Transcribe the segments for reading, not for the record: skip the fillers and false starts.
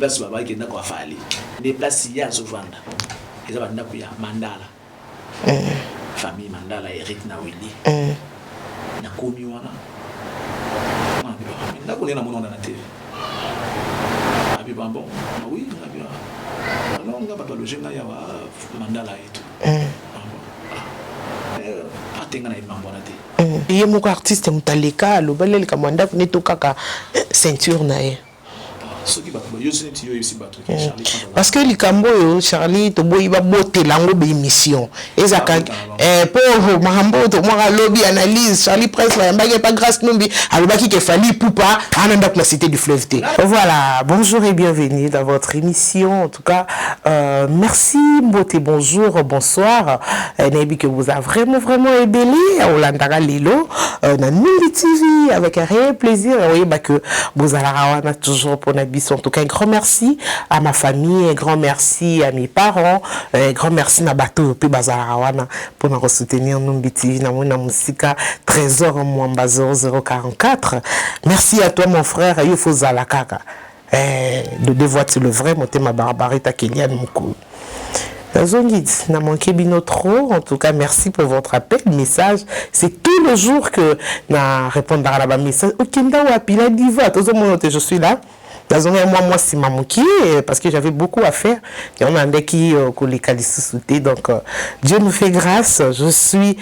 place baba qui n'a quoi faire les places il y a souvent ils avaient n'a pas mandala famille mandala Eric na Willy na komi wana na ko na mon na TV abi bon oui abi non on va pas loger na ya mandala et tout atenga na imambo na te ye moko artiste mutaleka lobaleli kamwanda neto kaka ceinture na ye parce que likambo yo Charlie to boyi ba bote lango be émission ezaka pour mahambo to moi lobby analyse Charlie Prince la mbage pas grâce numbi alobaki ke fali poupa ananda la cité du fleuve T. Voilà, bonjour et bienvenue dans votre émission. En tout cas, merci Mbote, bonjour, bonsoir. Nebi que vous a vraiment ébellé Olandara Lilo na Numbi TV avec un réel plaisir. Oui, bah que vous allez toujours pour Nabi. En tout cas, un grand merci à ma famille, un grand merci à mes parents, un grand merci à Bato puis Bazarawana pour nous soutenir Numbi TV na mona musika Trésor Mwambazo 044. Merci à toi mon frère Yofo Zalakaka. De dévoiler le vrai mon thème Barbarita Kélian Moukou. Zongid n'a manqué bino trop. En tout cas, merci pour votre appel, message. C'est tous les jours que na répondre à la message. Okenda wapila diva. Tout le monde je suis là. Moi, c'est Mamouki, parce que j'avais beaucoup à faire. Il y en a des qui les donc, Dieu nous fait grâce. Je suis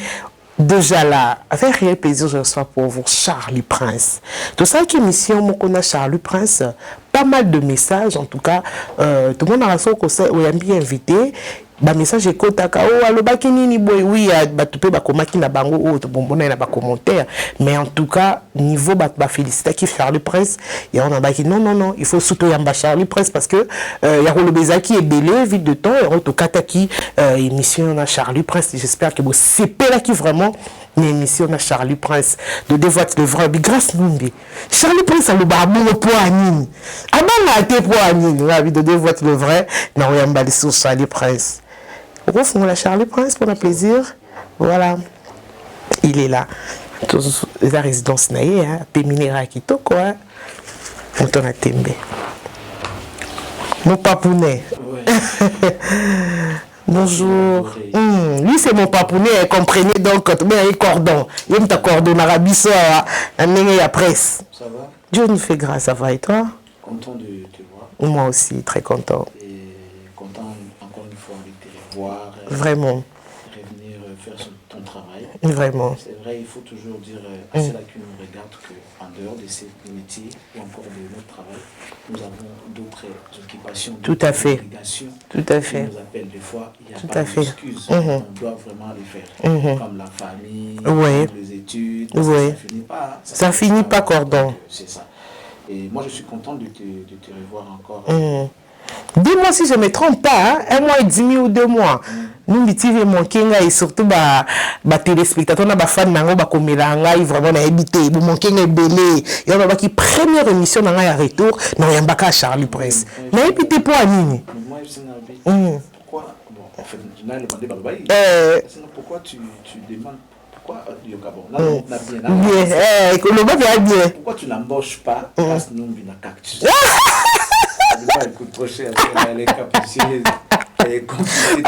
déjà là. Avec réel plaisir, je reçois pour vous Charlie Prince. Tout ça qui est mission, mon connaît Charlie Prince. Pas mal de messages, en tout cas. Tout le monde a reçu un bien invité. Ba message ekotaka oh alobaki nini boy oui batupé bakomaki na bango oh bombona na ba commentaire mais en tout cas niveau ba féliciter qui Charlie Prince ya on a baki non il faut surtout yamba Charlie Prince parce que ya rolobezaki est belé vite de temps et to kataki émission na Charlie Prince j'espère que vous c'est là qui vraiment une émission na Charlie Prince de dévoiler le vrai grâce numbi Charlie Prince a le babou pour anine abanga été pour anine la vie de dévoiler le vrai na yamba sur Charlie Prince. Refond la Charlie Prince pour le plaisir. Voilà. Il est là. La résidence naïe, Péminera Kito, quoi. On t'en a tembe. Mon papounet. Bonjour. Lui, c'est mon papounet, comprenez donc, tu mets un cordon. Il y a un cordon arabe, un à presse. Ça va? Dieu nous fait grâce, ça va et toi? Content de te voir. Moi aussi, très content. Voir, vraiment revenir faire ton travail. Vraiment. C'est vrai, il faut toujours dire à ceux-là qui nous regardent qu'en dehors de ces métiers ou encore de notre travail, nous avons d'autres occupations, tout à fait. Obligations. Tout à fait. Nous appellent des fois, il n'y a tout pas d'excuses. On doit vraiment les faire. Comme la famille, comme les études. Ça finit pas. Ça finit pas cordon. C'est ça. Et moi, je suis content de te revoir encore. Dis-moi si je ne me trompe pas, un mois et demi ou 2 mois. Nous, TV Monkenga et surtout téléspectateurs, on a des fans qui vraiment habité. Monkenga est belé. Et on a qui première émission dans un retour, dans un bac à Charlie Prince. Mais habité pour Anini. Pourquoi, bon, en fait, je n'ai pas demandé pourquoi tu demandes. Pourquoi pourquoi tu n'embauches pas parce que nous vivons à Cactus? Elle coûte trop cher, elle est capricieuse, elle est compliquée.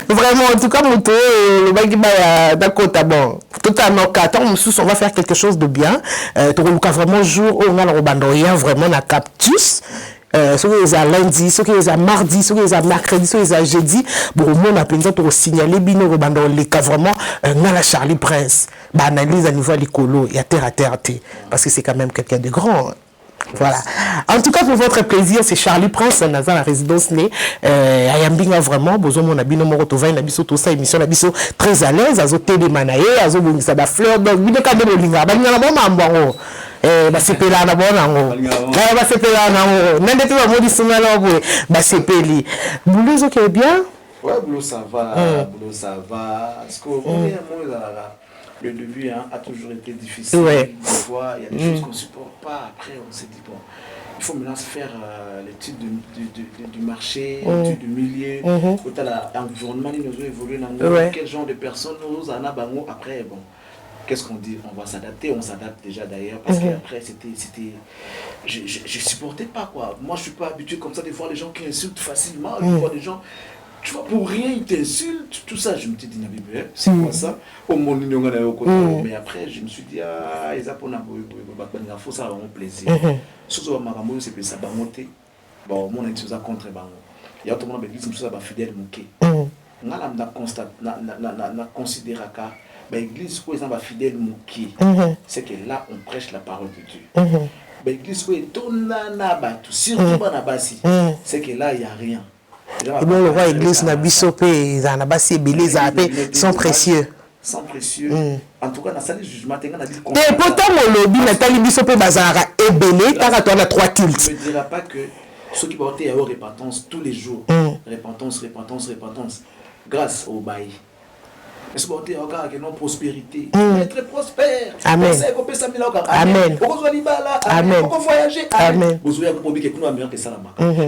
Vraiment, en tout cas, le bagage d'accord, bon. Tout à nos 4 ans, on va faire quelque chose de bien. Tu vas vraiment jour où on a le rubandoyen vraiment à Cactus. Ce qui est à lundi, ce qui est à mardi, ce qui est à mercredi, ce qui est à jeudi, bon, on a besoin de signaler bino dans les cas vraiment la Charlie Prince. Bah analyse à niveau l'écolo, il y a terre à terre, parce que c'est quand même quelqu'un de grand. Voilà. En tout cas, pour votre plaisir, c'est Charlie Prince, dans la résidence née. Ayambinga vraiment, besoin mon abino morotovai, nabiso tout ça, émission nabiso très à l'aise, azo télé manaye, azo bongisa da fleur, donc bino kade bolinga, ba ngala bon mambango. Basepela na bonango. Basepela na ngo. Nende tu va modi sungala boy. Basepeli. Boulot zo qui bien? Ouais, boulot ça va, boulot ça va. Parce que le début a toujours été difficile. Ouais. Des fois, il y a des choses qu'on ne supporte pas. Après, on s'est dit, bon, il faut maintenant faire l'étude du marché, l'étude du milieu, l'environnement, nous avons évolué dans quel genre de personnes nous en avons. Après, bon, qu'est-ce qu'on dit? On va s'adapter, on s'adapte déjà d'ailleurs, parce qu'après, c'était... Je supportais pas, quoi. Moi, je suis pas habitué comme ça de voir les gens qui insultent facilement, de voir des gens... Tu vois, pour rien, ils t'insultent, tout ça. Je me suis dit, c'est quoi ça? Mais après, je me suis dit, ah, ils ont faut ça, vraiment plaisir. Surtout, c'est que ça va monter. Bon, mon été, ça contre il y a tout le monde qui dit, ça va fidèle, mouké. On a considéré que l'église, pour exemple, fidèle, mouké. C'est que là, on prêche la parole de Dieu. L'église, c'est que là, il n'y a rien. Et bon, le roi église n'a bisopé, ils en a bassé, belé, sont précieux. Sont précieux. En tout cas, dans le jugement, il y a dit. Et pourtant, mon lobby, Nathalie bisopé, bazara, et belé, car tu as 3 cultes. Je ne dirais pas que ceux qui portent à repentance tous les jours. Repentance. Grâce au bail. Mais ce porter à une prospérité. Être prospère. Amen. Amen. Amen. Pourquoi voyager? Amen.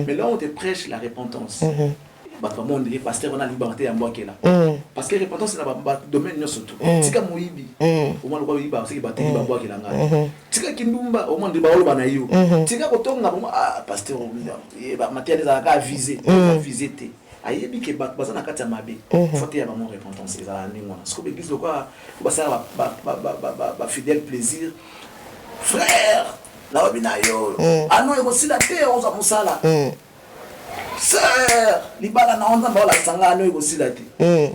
Mais là, on te prêche la repentance. Pasteur, on a liberté à moi qui est là. Parce que la repentance, c'est dans le domaine surtout. Si comme Moïbi, au moins le roi Iba, c'est qu'il battait les bambous qui l'ont gagné. Si comme Kindumba, au moins le baolo banaïo. Si comme Kotonga, pasteur, Mathieu les a visé. Ayebi ke bazana kati ya mabe faut te ya ba mon repentance ezala ningo na sikobe église lokwa ba sala ba fidèle plaisir frère na obina yo ano eko sila te oza musala sœur libala na onza ba la sanga ano eko sila te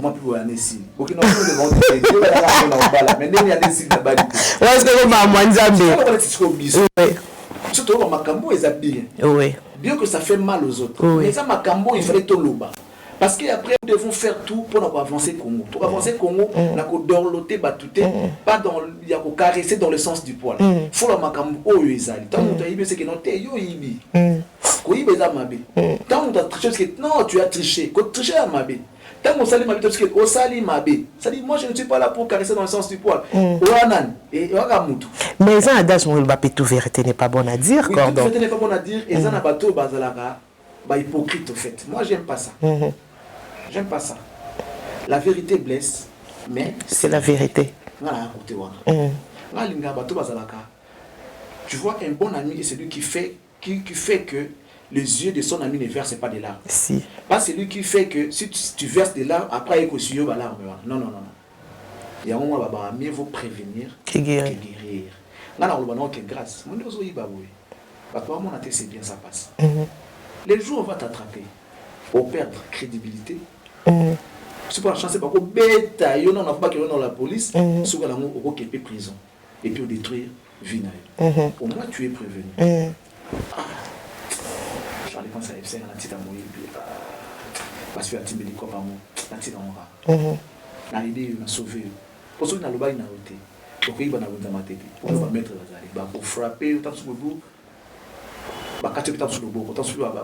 mo pipo ya nesi okino de ba te yo ba na obala mais ndeni ya nesi na bali est-ce que ma mwanzambe surtout makambo eza bien oui bien que ça fait mal aux autres. Mais ça, Makambo, il fallait tout le bas. Parce qu'après, nous devons faire tout pour avancer Congo. Pour avancer Congo, on a qu'à dorloter, batouter, pas dans il y a qu'à caresser dans le sens du poil. Il faut la Makambo, oh, Yezali. Tant que tu as c'est que non, tu es yo ibi. Ko ibi za mabe. Tant que tu as triché, c'est que non, tu as triché. Ko triché à mabe. Tant que sali mabe, parce que au sali mabe. Ça dit, moi, je ne suis pas là pour caresser dans le sens du poil. Oanan et Wagamutu. Mais ça, adage, mon tout vérité n'est pas bon à dire, oui, cordon. Vérité n'est pas bon à dire. Et ça n'a pas tout bazalaka. Bah, hypocrite, au fait. Moi, j'aime pas ça. J'aime pas ça. La vérité blesse, mais c'est la vérité. Tu vois, un bon ami est celui qui fait que les yeux de son ami ne versent pas de larmes. Si. Pas celui qui fait que si tu verses des larmes, après il y a des larmes. Non. Il y a un moment où mieux vaut prévenir que guérir. Grâce. C'est bien, ça passe. Les jours, on va t'attraper. Pour perdre crédibilité. C'est pas la chance, c'est pas que bêta, il y en a pas qui dans la police, souvent on va prison. Et puis on détruire vie. Au moins tu es prévenu. J'en ai pensé à FC, on a dit à moi, parce que tu as dit quoi par moi, on a dit à moi. On a l'idée, on a sauvé. Pour ceux qui n'ont pas été, pour qu'ils n'ont pas été, on va mettre la zali, pour frapper, on tape sur le bout, on tape sur le bout, on tape sur le bout.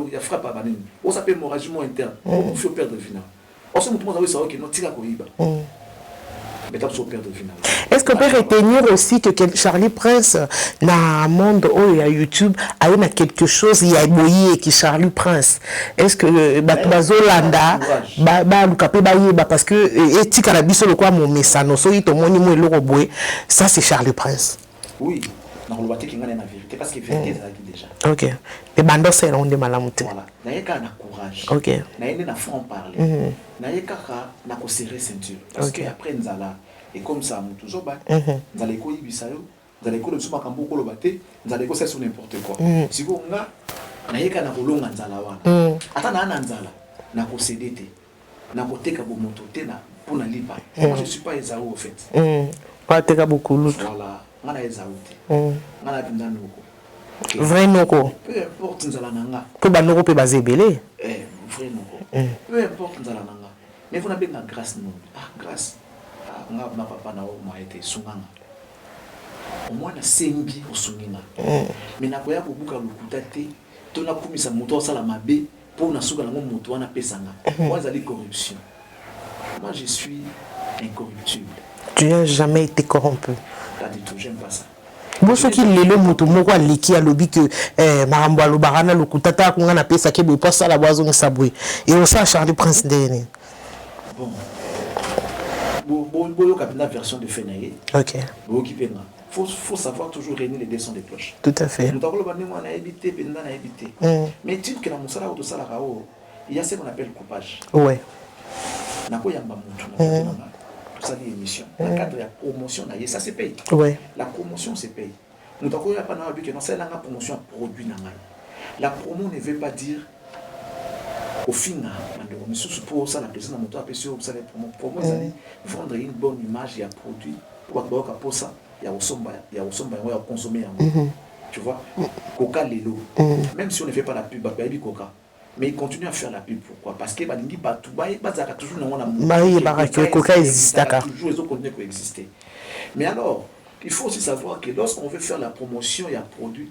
Il y a frappe à Banine. On s'appelle hémorragie interne. On fait perdre le final. On se montre que ça va tire à Koïba. Mais tu as perdre le final. Est-ce qu'on peut retenir aussi que Charlie Prince, dans un monde où il y a YouTube, a eu quelque chose, il y a Boye qui Charlie Prince. Est-ce que Bazolanda, parce que Eti Karabiso le quoi mon message, ça c'est Charlie Prince. Oui. On va dire qu'il y a la vérité parce que la vérité est déjà. Ok. Les bandes c'est on demande la montée. Voilà. N'ayez courage. Ok. N'ayez pas franc parler. N'ayez pas serrer ceinture. Parce que après nous allons et comme ça nous toujours bas. Nous allons quoi ibisayo. Nous allons quoi le sous makambo ko le baté. Nous allons quoi ça sur n'importe quoi. Si vous n'ayez pas na kolonga nzala wana. Ata na nzala na ko céder. Na ko teka bo moto te na pour na lipa. Moi je suis pas Esaü au fait. Pas teka beaucoup l'autre. Voilà. Ngana Esaü. Ngana binda noko. Vrai noko. Peu importe nzala nanga. Peu ba noko pe bazebele. Vrai noko. Peu importe nzala nanga. Mais vous n'avez pas grâce non. Grâce. Nga ma papa na o m'a été sunganga. Au moins na sembi o sunginga. Mais na koya bubuka lukuta te. To na kumisa moto sala mabe pour na suka na moto wana pesanga. Moi zali corruption. Moi je suis incorruptible. Tu n'as jamais été corrompu. Pas du tout, j'aime pas ça. Bon, ce qui est le moto, moi, qui a lobby que Marambo Alobarana, le Koutata, qu'on a payé ça, qui est pas ça, la boisson de Saboué. Et on sait Charlie Prince Déné. Bon. boyo kabina version de Fenaye. OK. Boyo qui viendra. Faut savoir toujours réunir les deux sons des cloches. Tout à fait. Nous avons na habité pendant na habité. Mais tu que na musala ou ça il y a ce qu'on appelle coupage. Ouais. Na ko yamba mutu na ça dit émission. Dans le cadre de la promotion ça se paye. Ouais. La promotion se paye. Nous avons pas na que non c'est la promotion produit na ngai. La promo ne veut pas dire au final, mais pour ça la personne a monté à PCO, vous savez pour moi vendre une bonne image et un produit pour ça il y a au somba il y a consommer tu vois Coca Lelo même si on ne fait pas la pub baby Coca mais il continue à faire la pub pourquoi parce que balingi batu bazaka toujours non on Coca existe toujours ils ont continué à exister mais alors il faut aussi savoir que lorsqu'on veut faire la promotion il y a produit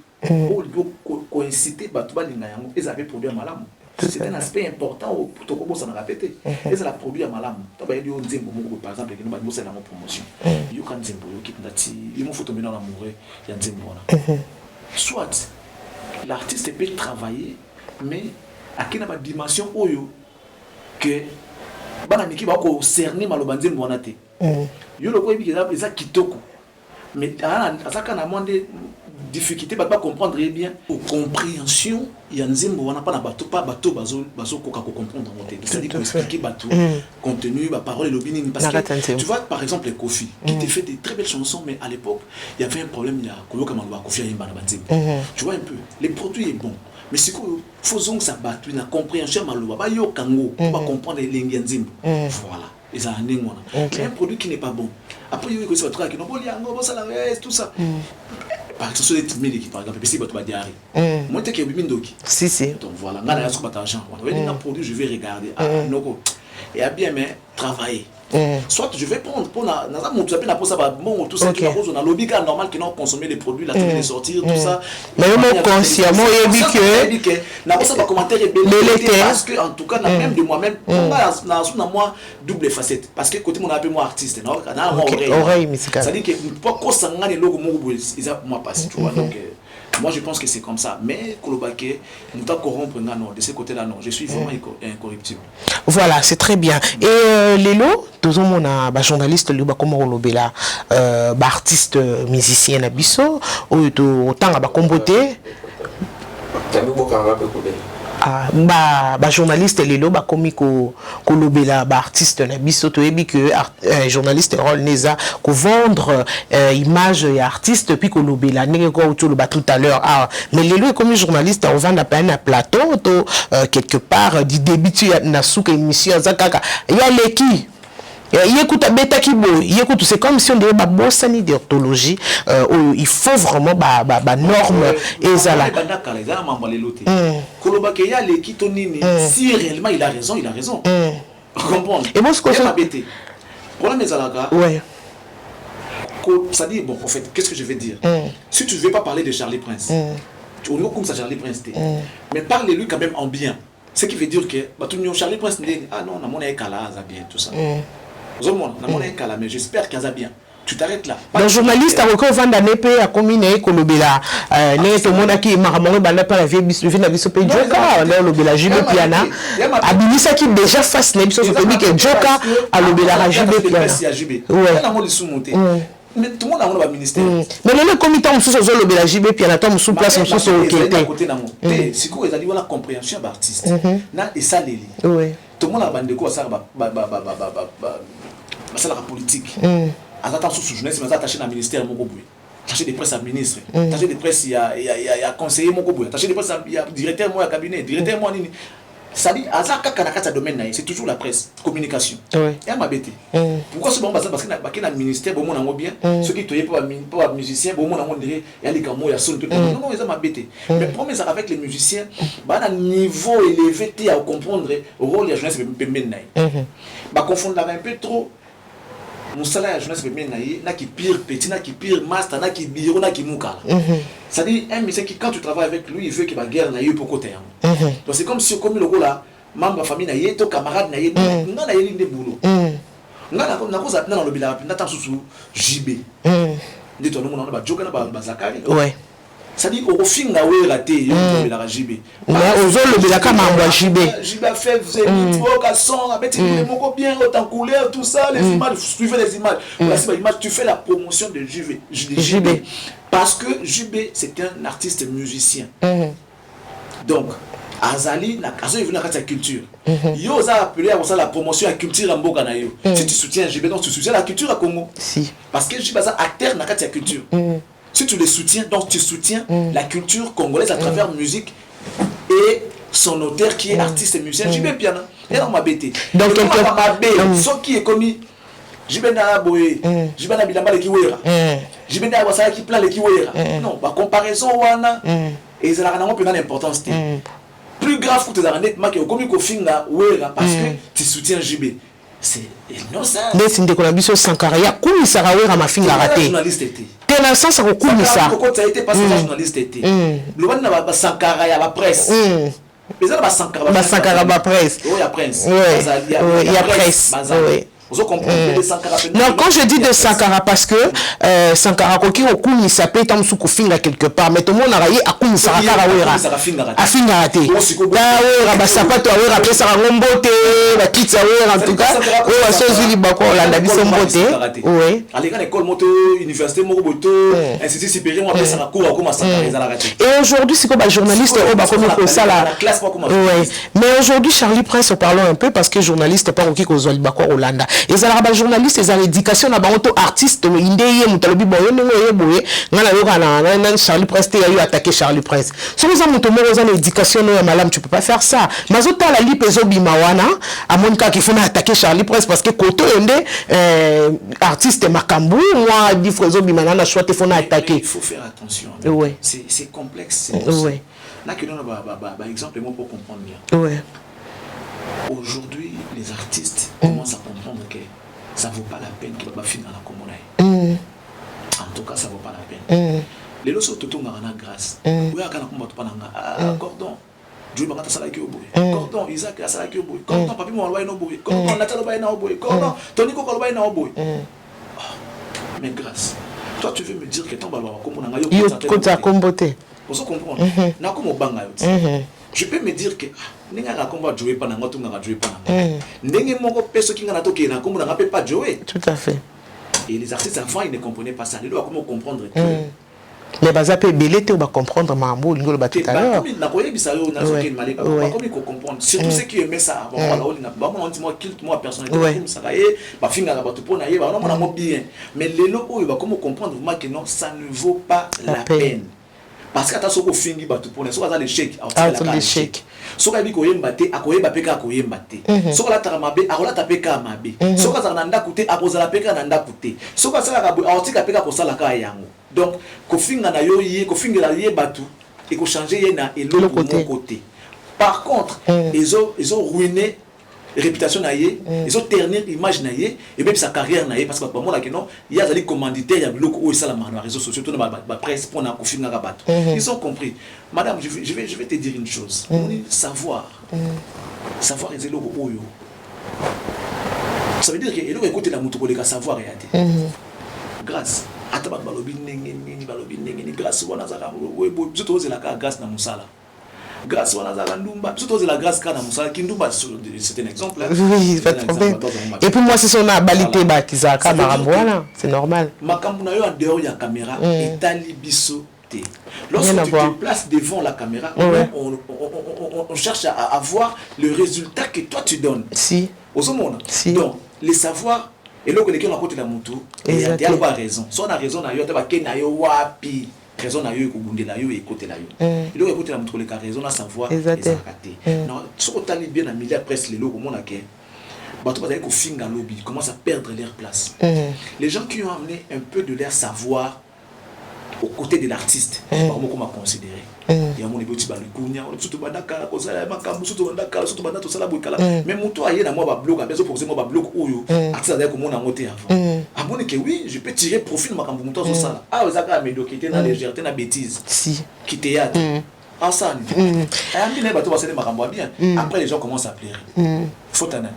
pour inciter batu balinga yango ils avaient produit malam. C'est un aspect important pour tout le monde s'en répéter. Et c'est la produit à malam. Par exemple, qui nous a la promotion. Il y a un nzembo qui il me faut tomber dans l'amour. Il y a un nzembo. Soit l'artiste peut travailler, mais à quelle dimension oyo que banamiki ba ko cerner maloba nzembo wana te. Yo le ko bi que ça kitoko. Mais à ça quand on a difficulté pas comprendre bien compréhension il y a nzembo on n'a pas bateau bazo koka comprendre c'est-à-dire expliquer bateau contenu parole et lobbying parce que tu vois par exemple les Kofi qui te fait des très belles chansons mais à l'époque il y avait un problème il y a Koyoka Maloba Kofi Ayimba na banzembo tu vois un peu les produits est bon mais c'est quoi faisons que ça batte une compréhension Maloba ba yo kango pour pas comprendre les langues nzembo voilà et ça a un produit qui n'est pas bon après il y a aussi autre qui non boli yango ça tout ça par exemple les timide qui par exemple si tu vas diarrhée moi tu es bimindoki si donc voilà ngana yaso pas d'argent on va dire un produit je vais regarder noko et à bien mais travailler soit je vais prendre pour na mon tu appelles pour ça bon tout ça qui va on a lobby car normal que non consommer les produits là les sortir tout ça mais moi consciemment il dit que na pas ça va commentaire parce que en tout cas même de moi-même na moi double facette parce que côté mon appelle moi artiste non oreille musicale ça dit que pas ko sanga les logo moi passe tu vois donc moi je pense que c'est comme ça mais Kolobake nous t'a corrompre non de ce côté là non je suis vraiment incorruptible. Voilà c'est très bien et Lelo tout le monde a journaliste lui comme Olobela artiste musicien na biso autant ba comboté journaliste lelo ba komi ko lobela ba artiste na biso to ebi que journaliste rôle neza ko vendre image et artiste puis ko lobela ndenge ko to ba tout à l'heure mais lelo comme journaliste on vend pas un plateau to quelque part du début na souka émission zakaka ya leki écoute beta kibo écoute c'est comme si on devait bossa ni d'orthologie il faut vraiment norme et ça là Kolobake ya le kitonini si réellement il a raison comprendre et moi ce que ça bêté voilà mes alaga ouais ça dit bon en fait qu'est-ce que je vais dire si tu veux pas parler de Charlie Prince tu on comme ça Charlie Prince mais parle-lui quand même en bien ce qui veut dire que Charlie Prince non na mon ekala za bien tout ça mais j'espère qu'il y a bien. Tu t'arrêtes là. Le journaliste a encore vendu un épée à combiner Kolobela. Tout le monde qui m'a ramené par la vie de la vie de Joka, Lobela JB Piana. Abinisa qui déjà face n'est pas celui que Joka a Lobela JB Piana. Mais tout le monde a un ministère. Mais le comité en sous le Lobela JB Piana, tom sous place en sous au côté c'est quoi ils a dit la compréhension d'artiste. Na et ça les oui. Tout le monde a bandé quoi ça c'est la politique. Attends sous journaliste mais attaché dans ministère mon goboui. Attaché des presse à ministre. Attaché des presse il y a conseiller mon goboui. Attaché des presse il y a directeur moi cabinet, directeur moi nini. Ça dit azaka kanaka domaine c'est toujours la presse, communication. Oui. Et m'a bêté. Pourquoi ce bon parce que na ministère bon mon bien, ceux qui toyé pas musicien bon mon dirait il y a les camo il y a son tout. Non ils m'a bêté. Mais premier ça avec les musiciens, ba niveau élevé tu à comprendre le rôle de la jeunesse pembenai. Ba confondre un peu trop mon salaire jeunesse pembenai na qui pire petit na qui pire master na qui biro na qui mukala. Ça dit un monsieur qui quand tu travailles avec lui il veut que la guerre na eu pour côté. Donc c'est comme si comme le gars là membre de famille na yé to camarade na yé nga na yé ligne de boulot. Nga na cause na le bila na ta sous JB. Dit on nous na ba joka na ba Zakari. Ouais. ça dit au finga ouais raté yo la JB mais ozolo belaka mambo JB a fait vous avez son avec les mots bien autant couleur tout ça les images suivez les images tu fais la promotion de JB parce que JB c'est un artiste musicien donc Azali est venu à sa culture. Yo a appelé à la promotion à la culture en Mboka na yo. Si tu soutiens JB, donc tu soutiens la culture à Congo. Si. Parce que JB a acteur na sa culture. Si tu le soutiens, donc tu soutiens la culture congolaise à travers musique et son auteur qui est artiste et musicien. JB piano. Et on m'a bêté. Donc ce qui est commis JB na boye, JB na bilamba le kiwera. JB na wasala qui plan le kiwera. Non, par comparaison wana et ça n'a pas d'importance. Plus grave que tu as nettement que comme il finga parce que tu soutiens JB. C'est innocent. Mais c'est une décollabition Sankara. Il y a comme ça wera ma finga raté. Journaliste était. T'es dans le sens où comme ça. Ça a été parce que la journaliste était. Le one n'a Sankara ya la presse. Mais ça va Sankara. Ba Sankara ba presse. Oui, il y a presse. Il y a presse. Oui. Non, quand je dis de Sankara, parce que Sankara Koki Okumi s'appelle Tamsuko Finga quelque part, mais tout le monde a raillé à Koumi Sankara Wera. A Finga raté. Wera, Basapato Wera, après ça Rombote, la Kitsa Wera, en tout cas, Wera Sozili Bako, la Bisombote. Oui. À l'école moto, université Mokoboto, institut supérieur, on appelle ça Koura Kuma Sankara. Et aujourd'hui, c'est comme un journaliste au Bakomi Kosala. Oui. Mais aujourd'hui, Charlie Prince, parlons un peu parce que journaliste, pas Roki Kozoli Bako Hollanda. Et ça les journalistes et les éducation na bango artiste mais indeye mutalobi boyo ngoye boye ngana yoka na Charlie Prince te a attaqué Charlie Prince so vous avez monté dans l'éducation no ya malam tu peux pas faire ça mais autant la lipe ezobima wana à monika qu'il faut attaquer Charlie Prince parce que koto yende artiste makambu moi dit frezo bima na choix te faut attaquer il faut faire attention ouais c'est complexe ouais là que donne par exemple moi pour comprendre bien ouais. Aujourd'hui, les artistes commencent à comprendre que ça ne vaut pas la peine qu'ils va finir dans la commune. En tout cas, ça ne vaut pas la peine. Les lois sont tout le monde grâce. Oui, à cordon. Dieu m'a dit cordon, Isaac a salaki au bout. Cordon, papi m'a envoyé au bout. Cordon, Nathalie m'a envoyé au bout. Cordon, Tony Coco m'a envoyé au bout. Mais grâce. Toi, tu veux me dire que ton ballon comme on a eu un comboté. Pour se comprendre, n'a comme banga. Je peux me dire que n'enga rakomba jouer pas n'anga tunga jouer pas n'enga moko peso qui ngana toke na comme n'anga peut pas jouer. Tout à fait. Et les artistes avant ils ne comprenaient pas ça. Ils doivent comment comprendre que mais baza pe belé te va comprendre mambo ngolo ba tout à l'heure. Na koyebi ça yo na soki malika pas comme il comprendre. Surtout ceux qui aimaient ça. Bon voilà on a on dit moi culte moi personnalité comme ça ba finga ba tout pour na yeba on a bien. Mais les locaux ils va comment comprendre vraiment que non ça ne vaut pas la peine. Parce que attention au fingi batu pour les soit l'échec l'échec soka bi koyemba te akoyeba peka koyemba te soka la taramabe akola tapeka mabe soka za nanda kute akozala peka nanda kute soka sala ka aotika peka ko sala ka yango donc ko finga na yo ye ko finga ye batu et ko changer ye na eloko côté par contre ils ont ruiné réputation naïe ils ont ternir image naïe et même sa carrière naïe parce que pour moi là que non il y a des commanditaires il y a beaucoup où ça la marque les réseaux sociaux tout dans la presse pour na confiner na bateau ils ont compris madame je vais te dire une chose savoir est le oyo ça veut dire que il doit écouter la moto pour les savoir et grâce à ta balobi nengi grâce wana zaka webo tout oser la grâce na musala grâce à la Ndumba, surtout la grâce kana Moussa Kindumba, c'est un exemple. Oui, pas de problème. Et puis moi, c'est son abilité Bakizaka Maramboala, c'est normal. Makambu na yo en dehors ya caméra et talibiso te. Lorsque tu te places devant la caméra, on cherche à voir le résultat que toi tu donnes. Si. Si. Donc, les savoirs et là que les gens côté la moto, il y a raison. Soit on a raison na yo te ba kena yo wapi. Raison na yo ekobunde na yo écouter na yo il doit écouter la moto les raison à savoir exacté non ce qu'on t'a bien na milieu presse les locaux mon aké bato bazali ko finga lobby commence à perdre leur place les gens qui ont amené un peu de leur savoir aux côtés de l'artiste comment considérer il y a mon éboti ba likunya surtout bandaka ko sala makambu surtout bandaka surtout bandaka sala bokala mais moto aye na moi ba bloc abezo poser moi ba bloc oyo artiste azali ko mona ngote avant amoni que oui je peux tirer profit makambu moto so sala ah ozaka médiocrité na légèreté na bêtise si qui théâtre ensemble ambi na bato basale makambu bien après les gens commencent à pleurer faut tana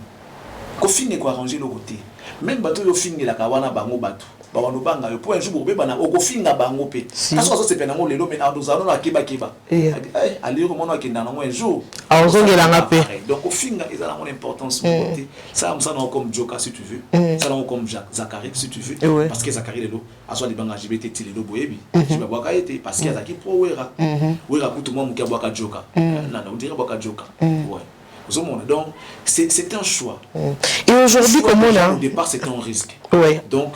ko finir ko arranger le côté même bato yo finir la kawana bango bato banobanga yo pour un jour bobe bana okofinga bango pe parce que ça c'est penango lelo mais nous allons la keba ali ko mona kinda nango un jour ozongela pe donc ofinga ils ont une importance côté ça non comme Joka si tu veux ça non comme Zakari si tu veux parce que Zakari lelo aso li banga jibete ti lelo boyebi je ba boka été parce que Zakari pro wera kutu mo mukia boka Joka na on dirait boka Joka ouais. Donc, c'est un choix. Et aujourd'hui, comment on a... Au départ, c'était un risque. Ouais. Donc,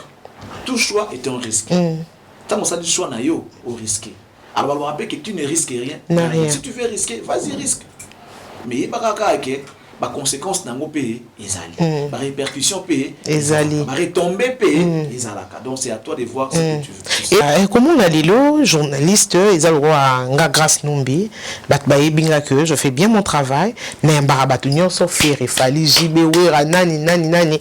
tout choix est un risque. Tant qu'on a dit choix, nayo, au risqué. Alors, on va rappeler que tu ne risques rien. Si tu veux risquer, vas-y, risque. Mais il n'y a pas de conséquences dans mon pays, les répercussions payées, les retombées payées, les alaka. Donc, c'est à toi de voir ce que tu veux. Et comment on a dit le journaliste, ils ont le droit à grâce numbi, que je fais bien mon travail, mais un barabatunion sauf faire fali jibewera nani.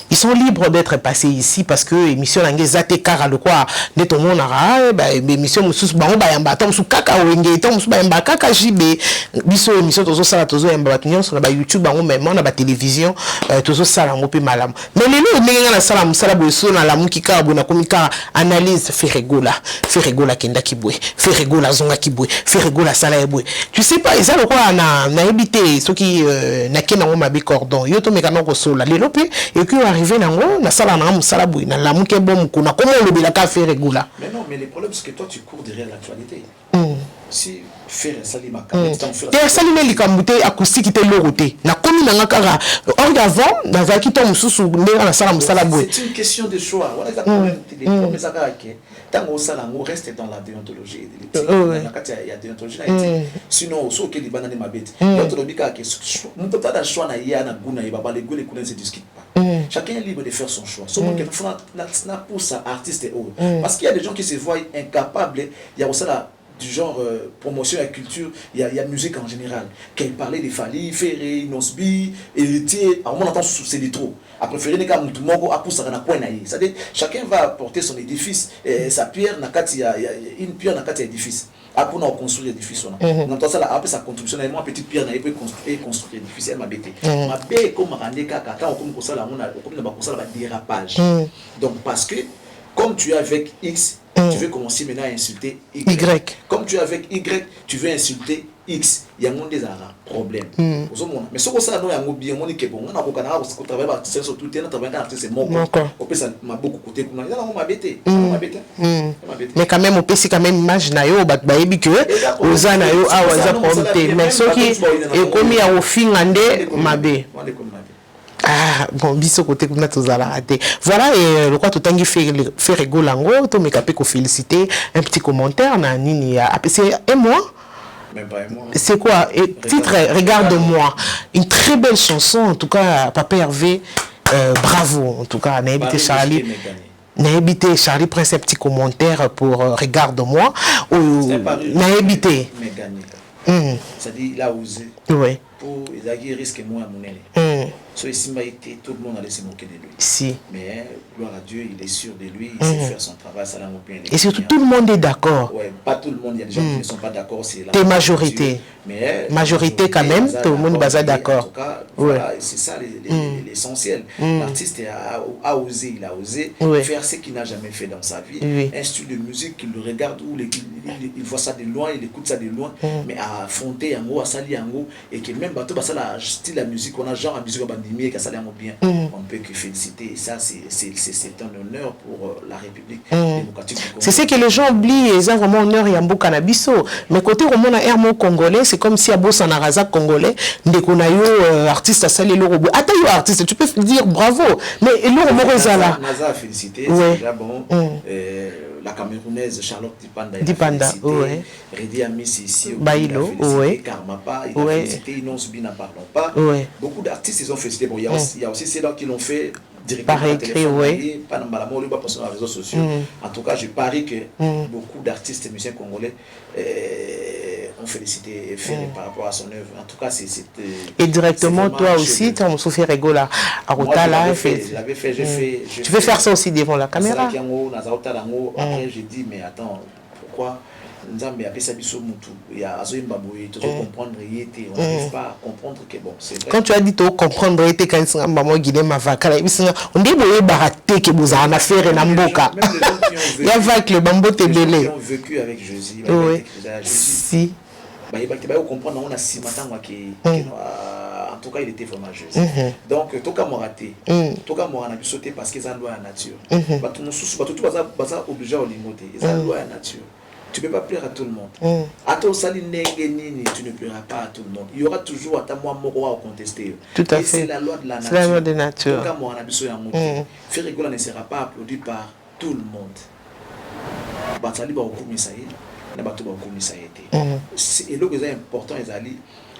Ils sont libres d'être passés ici parce que émission langue zate kara le quoi de ton monde ara émission musus bango bayamba tom su kaka wenge tom su bayamba kaka jibe biso émission tozo sala tozo yamba batunion sur la YouTube bango même on a ba télévision tozo sala ngope malam mais lelo ndenge na sala musala boso na la mukika bona komika analyse feregola kenda kibwe feregola zonga kibwe feregola sala ebwe tu sais pas ça le quoi na habité ce qui na kena ngoma be cordon yo to mekana ko sola lelo pe et que arrivé nango na sala na musala boy na la muke bom kuna comment le bila ka feregola mais non mais le problème c'est que toi tu cours derrière l'actualité si faire salima faire salima likambute acoustique te loroté na komi na ngakara or avant na vaki to mususu ndera na sala musala boy c'est une question de choix voilà ça comme ça que tant au sala on reste dans la déontologie il y a déontologie sinon so que les bananes mabete donc le bika que on peut pas choix na ya na guna et baba les gole kuna se discute pas chacun est libre de faire son choix son que na pour ça artiste et autres parce qu'il y a des gens qui se voient incapables il y a aussi la du genre promotion et culture, il y a musique en général. Qu'elle parlait des Fali, Ferré, Nosbi, Héritier, à un moment c'est des trop. À préférer les gars, c'est-à-dire chacun va apporter son édifice, sa pierre, il y a une pierre dans quatre édifices. Après on a construit l'édifice. On entend ça là, après sa contribution, moi petite pierre, on peut construire l'édifice, elle m'a bêté. Ma bête comme Randé Kaka, quand on comme ça là, on a comme dérapage. Donc parce que comme tu es avec X, tu veux commencer maintenant à insulter Y. Comme tu es avec Y, tu veux insulter X. Il y a un problème. Mais ce que ça, nous avons bien, on est bon. On a beaucoup de travail, c'est surtout le travail d'artiste, c'est mon corps. On peut ça m'a beaucoup coûté pour nous. On m'a bêté. Mais quand même, on peut quand même imaginer que aux anayo a waza prompté. Mais ce qui est commis à au fin andé mabé. Ah bon biso côté kuna tozala raté voilà et le quoi tout tangi fait rigolango to me capé ko féliciter un petit commentaire na nini c'est un mois même pas un mois c'est quoi et titre regarde-moi une très belle chanson en tout cas Papa Hervé bravo en tout cas na habité Charlie na habité Charlie presse un petit commentaire pour regarde-moi na habité ça dit il a osé oui pour il risque moins à mon so ici été tout le monde allait se moquer de lui. Si. Mais gloire à Dieu, il est sûr de lui, il sait faire son travail, ça l'a bien. Et surtout tout le monde est d'accord. Ouais, pas tout le monde, il y a des gens qui ne sont pas d'accord, c'est la majorité. Mais majorité quand même, tout le monde est d'accord. En tout cas, voilà, c'est ça l'essentiel. L'artiste a osé, il a osé faire ce qu'il n'a jamais fait dans sa vie. Un style de musique qu'il le regarde où il voit ça de loin, il écoute ça de loin, mais à affronter en gros, à salir en gros, et que même bateau, ça la style la musique, on a genre la musique bien, bien. On peut que féliciter. Et ça, c'est un honneur pour la République démocratique du Congo. C'est ce que les gens oublient. Ils ont vraiment honneur et un beau cannabis. Mais côté roman à Hermo congolais, c'est comme si à Boss en Araza congolais, dès qu'on a eu artiste à saler le robot. Attends, artiste, tu peux dire bravo. Mais le robot est là. Naza a félicité. C'est déjà bon. La Camerounaise Charlotte Dipanda, oui. Redi Amis ici, Bailo, oui. Karmapa, il a félicité, Inons Bi, n'en parlons pas. Oui. Beaucoup d'artistes, ils ont félicité. Bon, il y a aussi ceux-là qui l'ont fait directement par écrit, oui. Pas dans Malamo, pas sur les réseaux sociaux. En tout cas, je parie que beaucoup d'artistes et musiciens congolais ont félicité et fait par rapport à son œuvre. En tout cas, c'est et directement, toi aussi, tu as souffert Regola. Je l'avais fait, j'ai fait. Tu veux faire ça aussi devant la caméra? Après, j'ai dit, mais attends, pourquoi Nzambe a fait ça biso mutu ya azoyimba boye to comprendre yete on n'arrive pas à comprendre que bon c'est vrai. Quand tu as dit to comprendre yete quand singa maman guide ma vakala bisinga on dit boye baraté que vous en affaire na mboka ya va que le bambo te belé qui ont vécu avec Jésus si bah il va comprendre on a si matin en tout cas il était vraiment Jésus donc tout cas moraté tout cas morana sauter parce que ça loi la nature bah tout mon sous bah tout ça obligé au limoter ça loi la nature. Tu ne peux pas plaire à tout le monde. À ton salut, tu ne plairas pas à tout le monde. Il y aura toujours à ta moi moro à contester. Tout à fait. C'est la loi de la nature. C'est la loi de nature. Tout cas, moi, on a Ferrigola ne sera pas applaudi par tout le monde. Batali ba okumi ça y est. Na bato ba okumi ça y est. Et le plus important est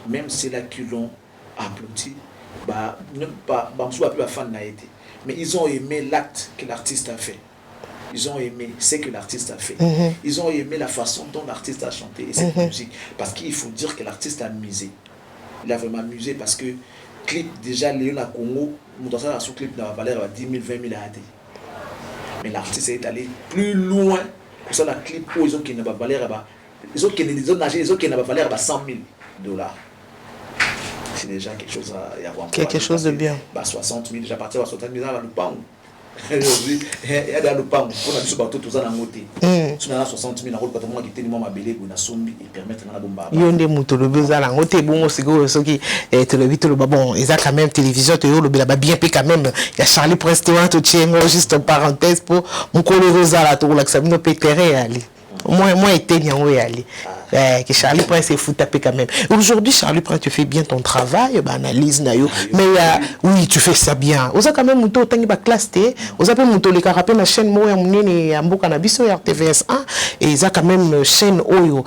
même c'est là qu'ils l'ont applaudi, bah même pas bamsou a pu fan na été. Mais ils ont aimé l'acte que l'artiste a fait. Ils ont aimé ce que l'artiste a fait. Ils ont aimé la façon dont l'artiste a chanté et cette musique. Parce qu'il faut dire que l'artiste a musé. Il a vraiment musé parce que clip, déjà, Léon à Congo, nous avons un clip dans la valeur à 10 000, 20 000 AD. Mais l'artiste est allé plus loin. Pour ça, la clip, ils ont qui n'a pas valeur à ils ont qui n'a pas valeur à 100 000 $. C'est déjà quelque chose à y avoir. Quelque chose de bien. 60 000, déjà partir à 60 000 $, le pound. Il y a des loupans, on a dit que tout ça dans côté. Si on a 60 000 €, quand on a quitté le moment belé, on a sombi et permettre à la bombe. Il y a des moutons le besoin dans côté bon aussi go ce qui est télévision le bon ils a quand même télévision te le bien payé quand même il y a Charlie Prince te tient juste en parenthèse pour mon collègue ça là tout là que ça me peut terrer aller. Moi était bien où aller. Que Charlie Prince est fou taper quand même. Aujourd'hui Charlie Prince tu fais bien ton travail, bah analyse nayo. Mais oui tu fais ça bien. Oza quand même muto tangi ba classe té. Oza pe muto le carapé na chaîne moya munene ya mboka na biso ya RTVS1 et ça quand même chaîne oyo